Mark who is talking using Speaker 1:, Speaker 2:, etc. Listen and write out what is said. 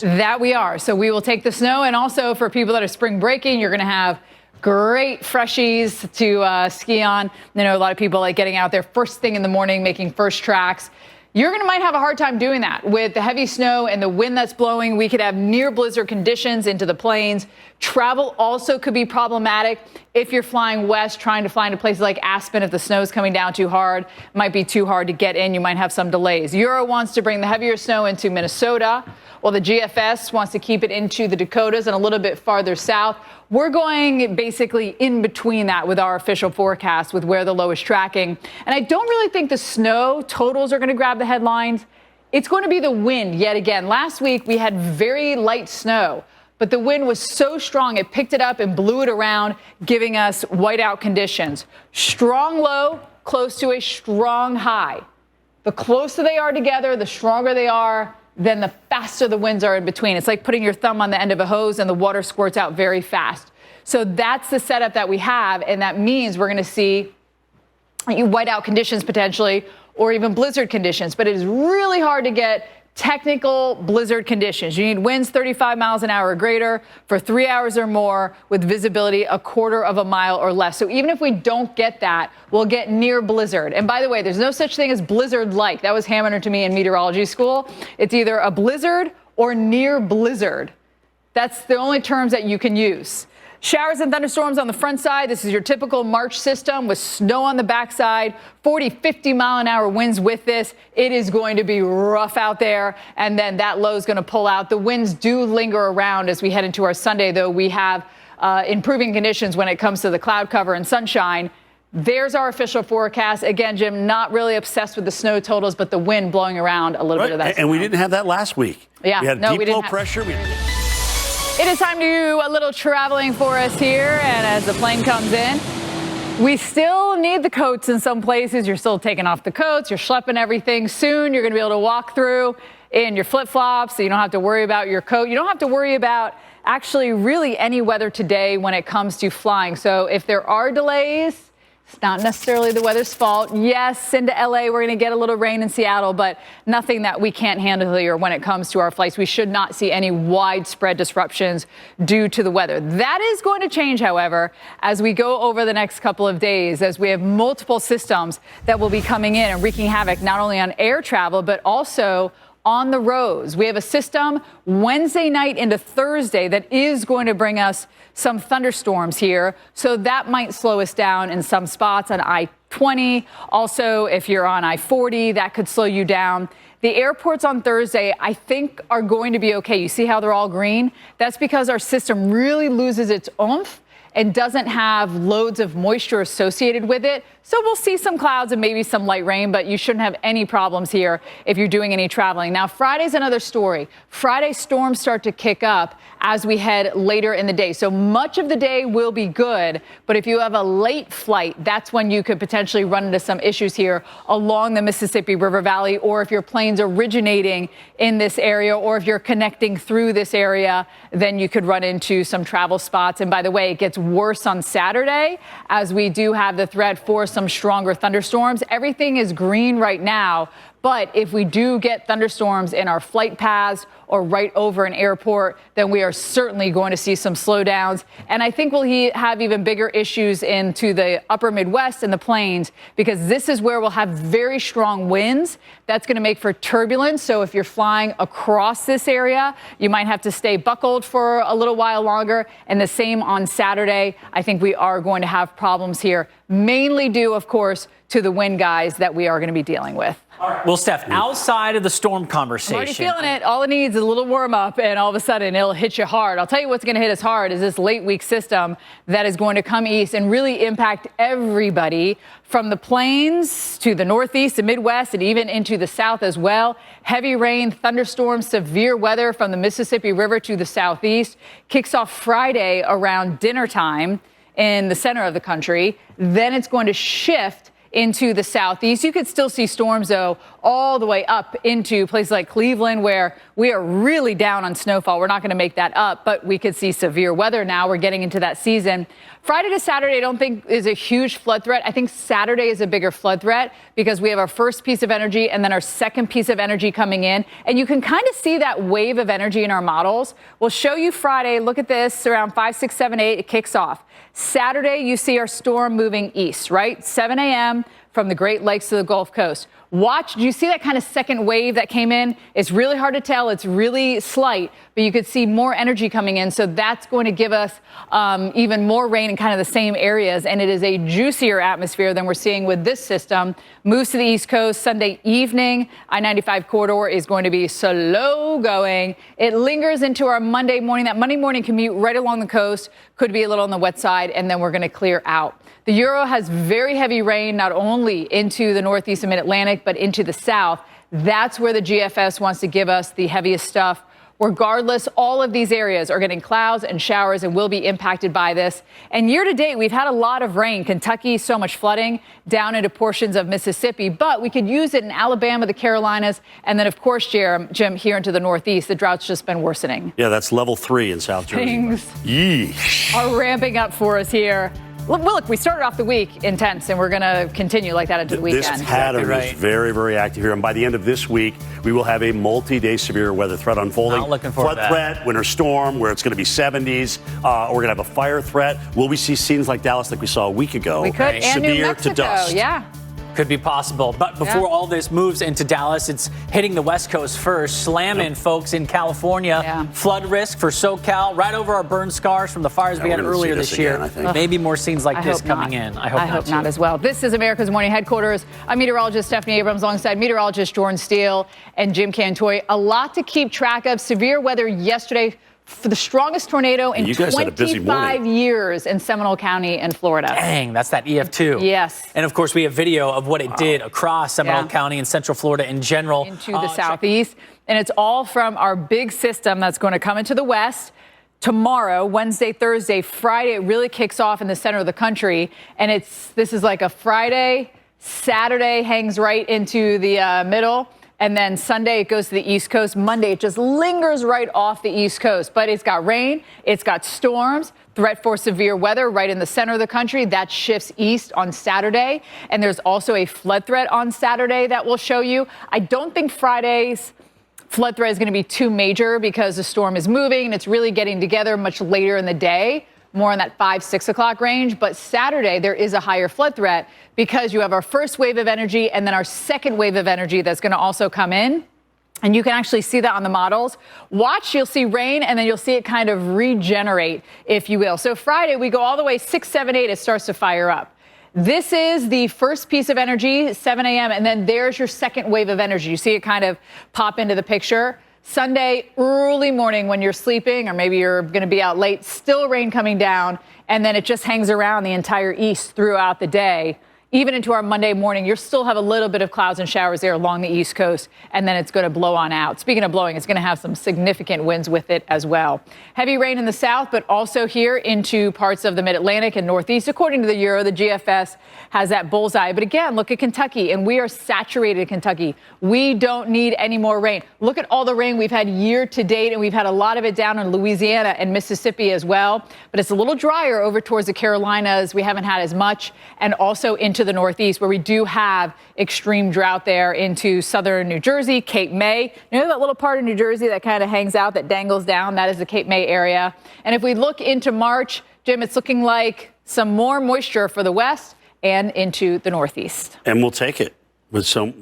Speaker 1: That we are. So we will take the snow. And also for people that are spring breaking, you're going to have great freshies to ski on. You know, a lot of people like getting out there first thing in the morning, making first tracks. You're going to might have a hard time doing that with the heavy snow and the wind that's blowing. We could have near blizzard conditions into the plains. Travel also could be problematic if you're flying west, trying to fly into places like Aspen. If the snow is coming down too hard, it might be too hard to get in. You might have some delays. Euro wants to bring the heavier snow into Minnesota, while the GFS wants to keep it into the Dakotas and a little bit farther south. We're going basically in between that with our official forecast with where the low is tracking. And I don't really think the snow totals are going to grab the headlines. It's going to be the wind yet again. Last week we had very light snow, but the wind was so strong it picked it up and blew it around, giving us whiteout conditions. Strong low, close to a strong high. The closer they are together, the stronger they are, then the faster the winds are in between. It's like putting your thumb on the end of a hose and the water squirts out very fast. So that's the setup that we have, and that means we're going to see whiteout conditions potentially, or even blizzard conditions. But it is really hard to get technical blizzard conditions. You need winds 35 miles an hour or greater for 3 hours or more with visibility a quarter of a mile or less. So even if we don't get that, we'll get near blizzard. And by the way, there's no such thing as blizzard-like. That was hammered to me in meteorology school. It's either a blizzard or near blizzard. That's the only terms that you can use. Showers and thunderstorms on the front side. This is your typical March system with snow on the backside, 40, 50 mile an hour winds with this. It is going to be rough out there. And then that low is going to pull out. The winds do linger around as we head into our Sunday, though we have improving conditions when it comes to the cloud cover and sunshine. There's our official forecast. Again, Jim, not really obsessed with the snow totals, but the wind blowing around a little bit of that.
Speaker 2: And we didn't have that last week.
Speaker 1: Yeah,
Speaker 2: we had deep low pressure.
Speaker 1: It is time to do a little traveling for us here, and as the plane comes in, we still need the coats in some places. You're still taking off the coats, you're schlepping everything. Soon you're going to be able to walk through in your flip-flops, so you don't have to worry about your coat. You don't have to worry about actually really any weather today when it comes to flying. So if there are delays, it's not necessarily the weather's fault. Yes, into LA, we're going to get a little rain in Seattle, but nothing that we can't handle here when it comes to our flights. We should not see any widespread disruptions due to the weather. That is going to change, however, as we go over the next couple of days, as we have multiple systems that will be coming in and wreaking havoc not only on air travel, but also on the roads. We have a system Wednesday night into Thursday that is going to bring us some thunderstorms here. So that might slow us down in some spots on I-20. Also, if you're on I-40, that could slow you down. The airports on Thursday, I think, are going to be okay. You see how they're all green? That's because our system really loses its oomph and doesn't have loads of moisture associated with it. So we'll see some clouds and maybe some light rain, but you shouldn't have any problems here if you're doing any traveling. Now, Friday's another story. Friday storms start to kick up as we head later in the day. So much of the day will be good, but if you have a late flight, that's when you could potentially run into some issues here along the Mississippi River Valley, or if your plane's originating in this area, or if you're connecting through this area, then you could run into some travel spots. And by the way, it gets worse on Saturday as we do have the threat for some stronger thunderstorms. Everything is green right now, but if we do get thunderstorms in our flight paths or right over an airport, then we are certainly going to see some slowdowns. And I think we'll have even bigger issues into the upper Midwest and the plains, because this is where we'll have very strong winds. That's going to make for turbulence. So if you're flying across this area, you might have to stay buckled for a little while longer. And the same on Saturday. I think we are going to have problems here, mainly due, of course, to the wind guys that we are going to be dealing with.
Speaker 3: All right. Well, Steph, outside of the storm conversation,
Speaker 1: I'm already feeling it. All it needs is a little warm up, and all of a sudden it'll hit you hard. I'll tell you what's going to hit us hard is this late week system that is going to come east and really impact everybody from the plains to the northeast and Midwest and even into the south as well. Heavy rain, thunderstorms, severe weather from the Mississippi River to the southeast kicks off Friday around dinner time in the center of the country. Then it's going to shift into the southeast. You could still see storms, though, all the way up into places like Cleveland, where we are really down on snowfall. We're not going to make that up, but we could see severe weather now. We're getting into that season. Friday to Saturday, I don't think is a huge flood threat. I think Saturday is a bigger flood threat because we have our first piece of energy and then our second piece of energy coming in. And you can kind of see that wave of energy in our models. We'll show you Friday. Look at this, around 5, 6, 7, 8, it kicks off. Saturday, you see our storm moving east, right? 7 a.m. from the Great Lakes to the Gulf Coast. Watch, do you see that kind of second wave that came in? It's really hard to tell. It's really slight, but you could see more energy coming in. So that's going to give us even more rain in kind of the same areas. And it is a juicier atmosphere than we're seeing with this system. Moves to the East Coast Sunday evening. I-95 corridor is going to be slow going. It lingers into our Monday morning. That Monday morning commute right along the coast could be a little on the wet side, and then we're going to clear out. The Euro has very heavy rain, not only into the northeast and mid-Atlantic, but into the south. That's where the GFS wants to give us the heaviest stuff. Regardless, all of these areas are getting clouds and showers and will be impacted by this. And year to date, we've had a lot of rain. Kentucky, so much flooding down into portions of Mississippi, but we could use it in Alabama, the Carolinas, and then, of course, Jim, here into the Northeast. The drought's just been worsening.
Speaker 2: Yeah, that's level 3 in South Jersey.
Speaker 1: Things are ramping up for us here. Look, we started off the week intense, and we're going to continue like that into the weekend.
Speaker 2: This pattern is very, very active here. And by the end of this week, we will have a multi-day severe weather threat unfolding.
Speaker 3: Not looking forward to that.
Speaker 2: Flood threat, winter storm, where it's going to be 70s. We're going to have a fire threat. Will we see scenes like Dallas like we saw a week ago?
Speaker 1: We could, and New
Speaker 2: severe
Speaker 1: Mexico,
Speaker 2: to dust.
Speaker 1: yeah.
Speaker 3: Could be possible. But before all this moves into Dallas, it's hitting the West Coast first, slamming folks in California.
Speaker 1: Yeah.
Speaker 3: Flood risk for SoCal, right over our burn scars from the fires we had earlier this year.
Speaker 2: Again, I think.
Speaker 3: Maybe more scenes like this coming in. I hope
Speaker 1: not as well. This is America's Morning Headquarters. I'm meteorologist Stephanie Abrams alongside meteorologist Jordan Steele and Jim Cantoy. A lot to keep track of. Severe weather yesterday for the strongest tornado in 25 years in Seminole County in Florida.
Speaker 3: Dang, that's that EF2.
Speaker 1: Yes.
Speaker 3: And, of course, we have video of what it did across Seminole County and Central Florida in general.
Speaker 1: Into the southeast. And it's all from our big system that's going to come into the west. Tomorrow, Wednesday, Thursday, Friday, it really kicks off in the center of the country. And this is like a Friday, Saturday hangs right into the middle. And then Sunday, it goes to the East Coast. Monday, it just lingers right off the East Coast. But it's got rain, it's got storms, threat for severe weather right in the center of the country. That shifts east on Saturday. And there's also a flood threat on Saturday that we'll show you. I don't think Friday's flood threat is going to be too major because the storm is moving and it's really getting together much later in the day. More in that 5, 6 o'clock range. But Saturday, there is a higher flood threat because you have our first wave of energy and then our second wave of energy that's going to also come in. And you can actually see that on the models. Watch, you'll see rain, and then you'll see it kind of regenerate, if you will. So Friday, we go all the way 6, 7, 8, it starts to fire up. This is the first piece of energy, 7 a.m., and then there's your second wave of energy. You see it kind of pop into the picture. Sunday, early morning when you're sleeping, or maybe you're going to be out late, still rain coming down, and then it just hangs around the entire east throughout the day. Even into our Monday morning, you'll still have a little bit of clouds and showers there along the East Coast, and then it's going to blow on out. Speaking of blowing, it's going to have some significant winds with it as well. Heavy rain in the south, but also here into parts of the mid-Atlantic and northeast. According to the Euro, the GFS has that bullseye. But again, look at Kentucky, and we are saturated in Kentucky. We don't need any more rain. Look at all the rain we've had year to date, and we've had a lot of it down in Louisiana and Mississippi as well. But it's a little drier over towards the Carolinas. We haven't had as much, and also into the Northeast, where we do have extreme drought there into southern New Jersey, Cape May. You know that little part of New Jersey that kind of hangs out, that dangles down? That is the Cape May area. And if we look into March, Jim, it's looking like some more moisture for the west and into the Northeast.
Speaker 2: And we'll take it with some